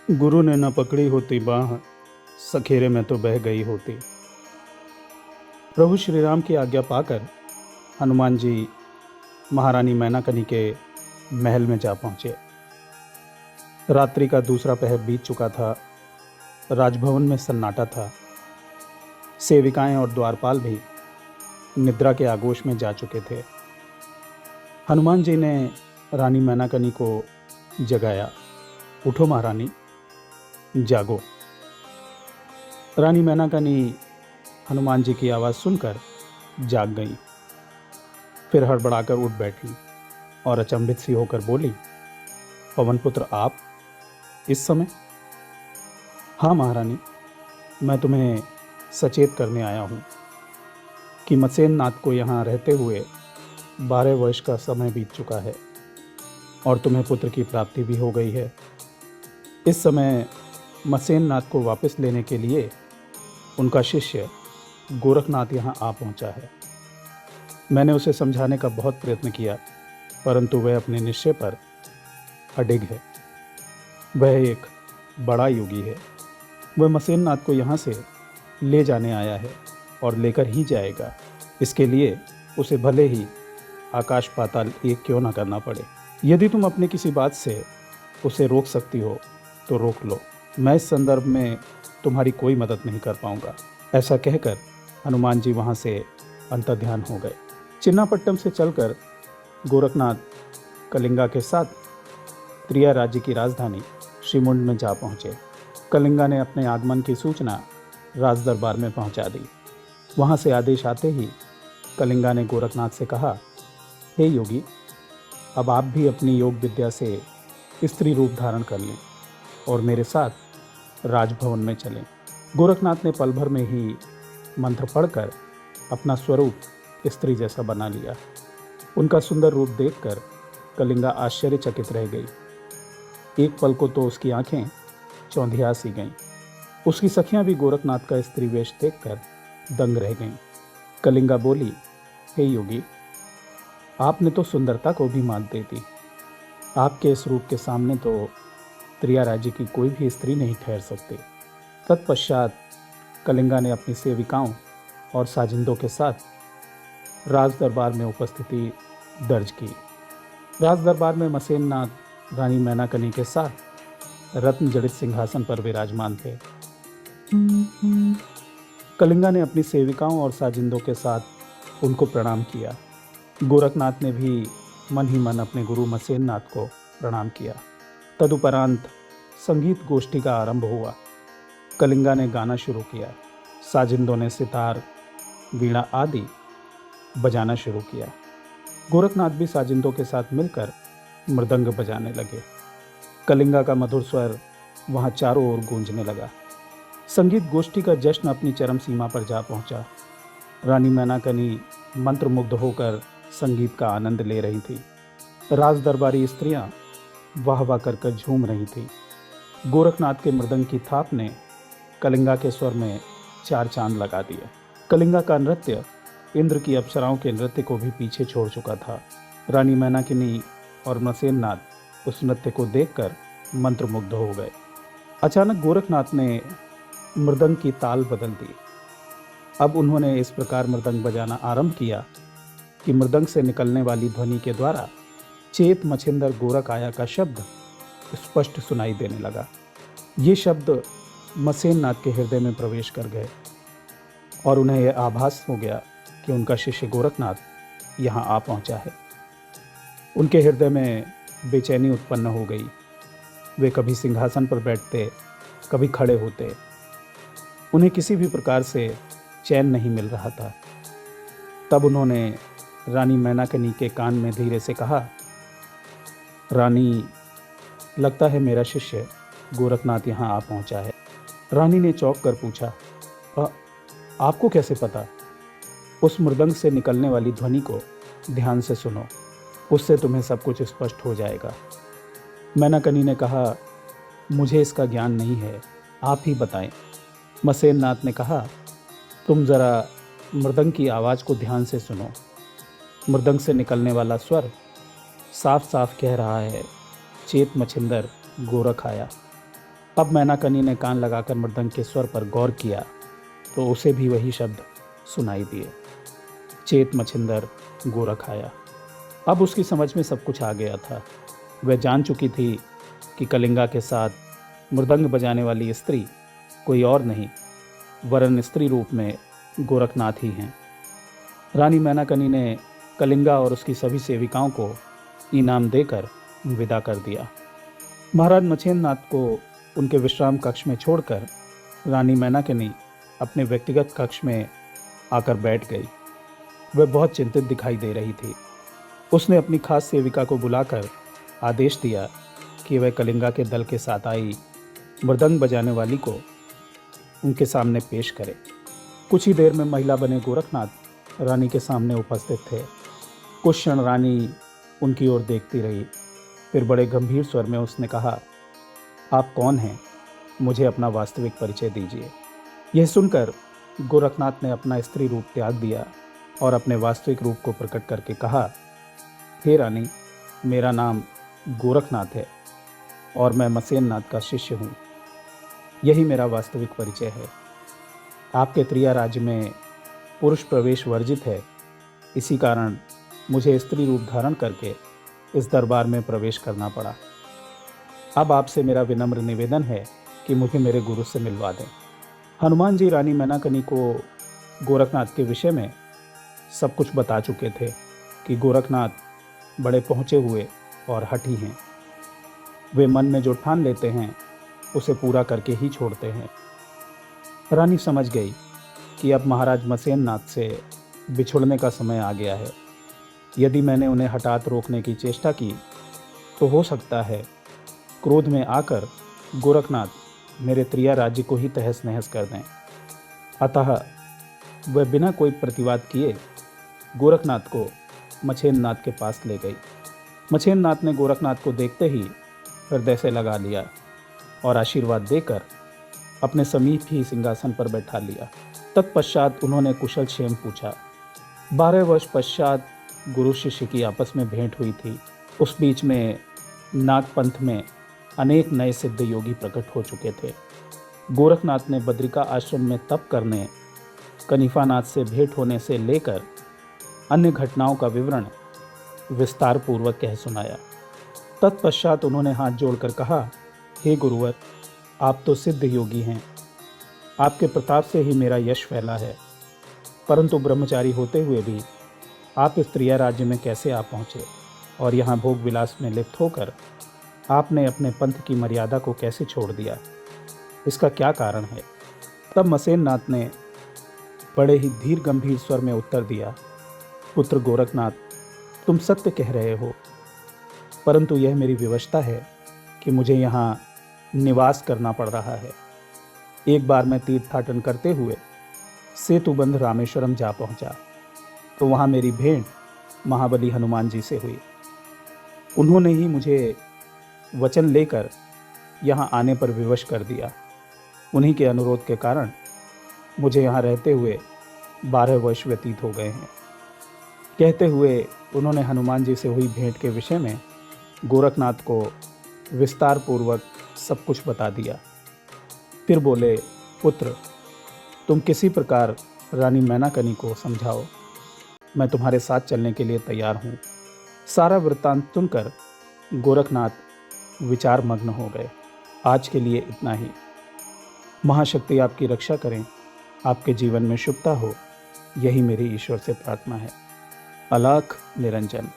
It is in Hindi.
गुरु ने न पकड़ी होती बाह, सखेरे में तो बह गई होती। प्रभु श्री राम की आज्ञा पाकर हनुमान जी महारानी मैनाकनी के महल में जा पहुंचे। रात्रि का दूसरा पहर बीत चुका था। राजभवन में सन्नाटा था। सेविकाएं और द्वारपाल भी निद्रा के आगोश में जा चुके थे। हनुमान जी ने रानी मैनाकनी को जगाया। उठो महारानी, जागो। रानी मैनाकनी हनुमान जी की आवाज़ सुनकर जाग गई। फिर हड़बड़ाकर उठ बैठी और अचंभित सी होकर बोली, पवन पुत्र आप इस समय? हाँ महारानी, मैं तुम्हें सचेत करने आया हूँ कि मसेन नाथ को यहाँ रहते हुए 12 वर्ष का समय बीत चुका है और तुम्हें पुत्र की प्राप्ति भी हो गई है। इस समय मसेन नाथ को वापस लेने के लिए उनका शिष्य गोरखनाथ यहाँ आ पहुँचा है। मैंने उसे समझाने का बहुत प्रयत्न किया, परंतु वह अपने निश्चय पर अडिग है। वह एक बड़ा योगी है। वह मसेन नाथ को यहाँ से ले जाने आया है और लेकर ही जाएगा। इसके लिए उसे भले ही आकाश पाताल एक क्यों ना करना पड़े। यदि तुम अपनी किसी बात से उसे रोक सकती हो तो रोक लो। मैं इस संदर्भ में तुम्हारी कोई मदद नहीं कर पाऊंगा। ऐसा कहकर हनुमान जी वहाँ से अंतर्ध्यान हो गए। चिन्नापट्टम से चलकर गोरखनाथ कलिंगा के साथ त्रिया राज्य की राजधानी श्रीमुंड में जा पहुँचे। कलिंगा ने अपने आगमन की सूचना राज दरबार में पहुँचा दी। वहाँ से आदेश आते ही कलिंगा ने गोरखनाथ से कहा, हे योगी, अब आप भी अपनी योग विद्या से स्त्री रूप धारण कर लें और मेरे साथ राजभवन में चलें। गोरखनाथ ने पल भर में ही मंत्र पढ़कर अपना स्वरूप स्त्री जैसा बना लिया। उनका सुंदर रूप देखकर कलिंगा आश्चर्यचकित रह गई। एक पल को तो उसकी आंखें चौंधिया सी गईं। उसकी सखियां भी गोरखनाथ का स्त्री वेश देखकर दंग रह गईं। कलिंगा बोली, हे योगी, आपने तो सुंदरता को भी मात दे दी। आपके इस रूप के सामने तो त्रिया राज्य की कोई भी स्त्री नहीं ठहर सकती। तत्पश्चात कलिंगा ने अपनी सेविकाओं और साजिंदों के साथ राज दरबार में उपस्थिति दर्ज की। राज दरबार में मसेन नाथ रानी मैनाकनी के साथ रत्न जड़ित सिंहासन पर विराजमान थे। कलिंगा ने अपनी सेविकाओं और साजिंदों के साथ उनको प्रणाम किया। गोरखनाथ ने भी मन ही मन अपने गुरु मसेन नाथ को प्रणाम किया। तदुपरांत संगीत गोष्ठी का आरंभ हुआ। कलिंगा ने गाना शुरू किया। साजिंदों ने सितार, वीणा आदि बजाना शुरू किया। गोरखनाथ भी साजिंदों के साथ मिलकर मृदंग बजाने लगे। कलिंगा का मधुर स्वर वहाँ चारों ओर गूंजने लगा। संगीत गोष्ठी का जश्न अपनी चरम सीमा पर जा पहुँचा। रानी मैनाकनी मंत्रमुग्ध होकर संगीत का आनंद ले रही थी। राज दरबारी स्त्रियां वाह वाह कर झूम रही थी। गोरखनाथ के मृदंग की थाप ने कलिंगा के स्वर में 4 चांद लगा दिए। कलिंगा का नृत्य इंद्र की अप्सराओं के नृत्य को भी पीछे छोड़ चुका था। रानी मैनाकिनी और मसेन नाथ उस नृत्य को देखकर मंत्रमुग्ध हो गए। अचानक गोरखनाथ ने मृदंग की ताल बदल दी। अब उन्होंने इस प्रकार मृदंग बजाना आरंभ किया कि मृदंग से निकलने वाली ध्वनि के द्वारा चेत मछिंदर गोरख आया का शब्द स्पष्ट सुनाई देने लगा। ये शब्द मसेन नाथ के हृदय में प्रवेश कर गए और उन्हें यह आभास हो गया कि उनका शिष्य गोरखनाथ यहाँ आ पहुँचा है। उनके हृदय में बेचैनी उत्पन्न हो गई। वे कभी सिंहासन पर बैठते, कभी खड़े होते। उन्हें किसी भी प्रकार से चैन नहीं मिल रहा था। तब उन्होंने रानी मैनाकनी के कान में धीरे से कहा, रानी, लगता है मेरा शिष्य गोरखनाथ यहाँ आ पहुँचा है। रानी ने चौंक कर पूछा, आपको कैसे पता? उस मृदंग से निकलने वाली ध्वनि को ध्यान से सुनो, उससे तुम्हें सब कुछ स्पष्ट हो जाएगा। मैनाकनी ने कहा, मुझे इसका ज्ञान नहीं है, आप ही बताएं। मसेन नाथ ने कहा, तुम ज़रा मृदंग की आवाज़ को ध्यान से सुनो। मृदंग से निकलने वाला स्वर साफ साफ कह रहा है, चेत मछिंदर गोरख आया। अब मैनाकनी ने कान लगाकर मृदंग के स्वर पर गौर किया तो उसे भी वही शब्द सुनाई दिए, चेत मछिंदर गोरख आया। अब उसकी समझ में सब कुछ आ गया था। वह जान चुकी थी कि कलिंगा के साथ मृदंग बजाने वाली स्त्री कोई और नहीं वरन स्त्री रूप में गोरखनाथ ही हैं। रानी मैनाकनी ने कलिंगा और उसकी सभी सेविकाओं को इनाम देकर विदा कर दिया। महाराज मछेंद्रनाथ को उनके विश्राम कक्ष में छोड़कर रानी मैनाकनी अपने व्यक्तिगत कक्ष में आकर बैठ गई। वह बहुत चिंतित दिखाई दे रही थी। उसने अपनी खास सेविका को बुलाकर आदेश दिया कि वह कलिंगा के दल के साथ आई मृदंग बजाने वाली को उनके सामने पेश करे। कुछ ही देर में महिला बने गोरखनाथ रानी के सामने उपस्थित थे। कुछ क्षण रानी उनकी ओर देखती रही, फिर बड़े गंभीर स्वर में उसने कहा, आप कौन हैं? मुझे अपना वास्तविक परिचय दीजिए। यह सुनकर गोरखनाथ ने अपना स्त्री रूप त्याग दिया और अपने वास्तविक रूप को प्रकट करके कहा, हे रानी, मेरा नाम गोरखनाथ है और मैं मसेननाथ का शिष्य हूँ। यही मेरा वास्तविक परिचय है। आपके त्रिया राज्य में पुरुष प्रवेश वर्जित है, इसी कारण मुझे स्त्री रूप धारण करके इस दरबार में प्रवेश करना पड़ा। अब आपसे मेरा विनम्र निवेदन है कि मुझे मेरे गुरु से मिलवा दें। हनुमान जी रानी मैनाकनी को गोरखनाथ के विषय में सब कुछ बता चुके थे कि गोरखनाथ बड़े पहुँचे हुए और हठी हैं। वे मन में जो ठान लेते हैं उसे पूरा करके ही छोड़ते हैं। रानी समझ गई कि अब महाराज मसेननाथ से बिछुड़ने का समय आ गया है। यदि मैंने उन्हें हठात रोकने की चेष्टा की तो हो सकता है क्रोध में आकर गोरखनाथ मेरे त्रिया राज्य को ही तहस नहस कर दें। अतः वह बिना कोई प्रतिवाद किए गोरखनाथ को मछेंद्रनाथ के पास ले गई। मछेंद्रनाथ ने गोरखनाथ को देखते ही हृदय से लगा लिया और आशीर्वाद देकर अपने समीप ही सिंहासन पर बैठा लिया। तत्पश्चात उन्होंने कुशल क्षेम पूछा। 12 वर्ष पश्चात गुरु शिष्य की आपस में भेंट हुई थी। उस बीच में नागपंथ में अनेक नए सिद्ध योगी प्रकट हो चुके थे। गोरखनाथ ने बद्रिका आश्रम में तप करने, कनिफानाथ से भेंट होने से लेकर अन्य घटनाओं का विवरण विस्तार पूर्वक कह सुनाया। तत्पश्चात उन्होंने हाथ जोड़कर कहा, हे गुरुवर, आप तो सिद्ध योगी हैं। आपके प्रताप से ही मेरा यश फैला है, परंतु ब्रह्मचारी होते हुए भी आप इस त्रिया राज्य में कैसे आ पहुँचे और यहाँ भोग विलास में लिप्त होकर आपने अपने पंथ की मर्यादा को कैसे छोड़ दिया? इसका क्या कारण है? तब मसेननाथ ने बड़े ही धीर गंभीर स्वर में उत्तर दिया, पुत्र गोरखनाथ, तुम सत्य कह रहे हो, परंतु यह मेरी विवशता है कि मुझे यहाँ निवास करना पड़ रहा है। एक बार मैं तीर्थाटन करते हुए सेतुबंध रामेश्वरम जा पहुँचा तो वहाँ मेरी भेंट महाबली हनुमान जी से हुई। उन्होंने ही मुझे वचन लेकर यहाँ आने पर विवश कर दिया। उन्हीं के अनुरोध के कारण मुझे यहाँ रहते हुए 12 वर्ष व्यतीत हो गए हैं। कहते हुए उन्होंने हनुमान जी से हुई भेंट के विषय में गोरखनाथ को विस्तार पूर्वक सब कुछ बता दिया। फिर बोले, पुत्र, तुम किसी प्रकार रानी मैनाकनी को समझाओ, मैं तुम्हारे साथ चलने के लिए तैयार हूँ। सारा वृत्तांत सुनकर गोरखनाथ विचार मग्न हो गए। आज के लिए इतना ही। महाशक्ति आपकी रक्षा करें, आपके जीवन में शुभता हो, यही मेरी ईश्वर से प्रार्थना है। अलख निरंजन।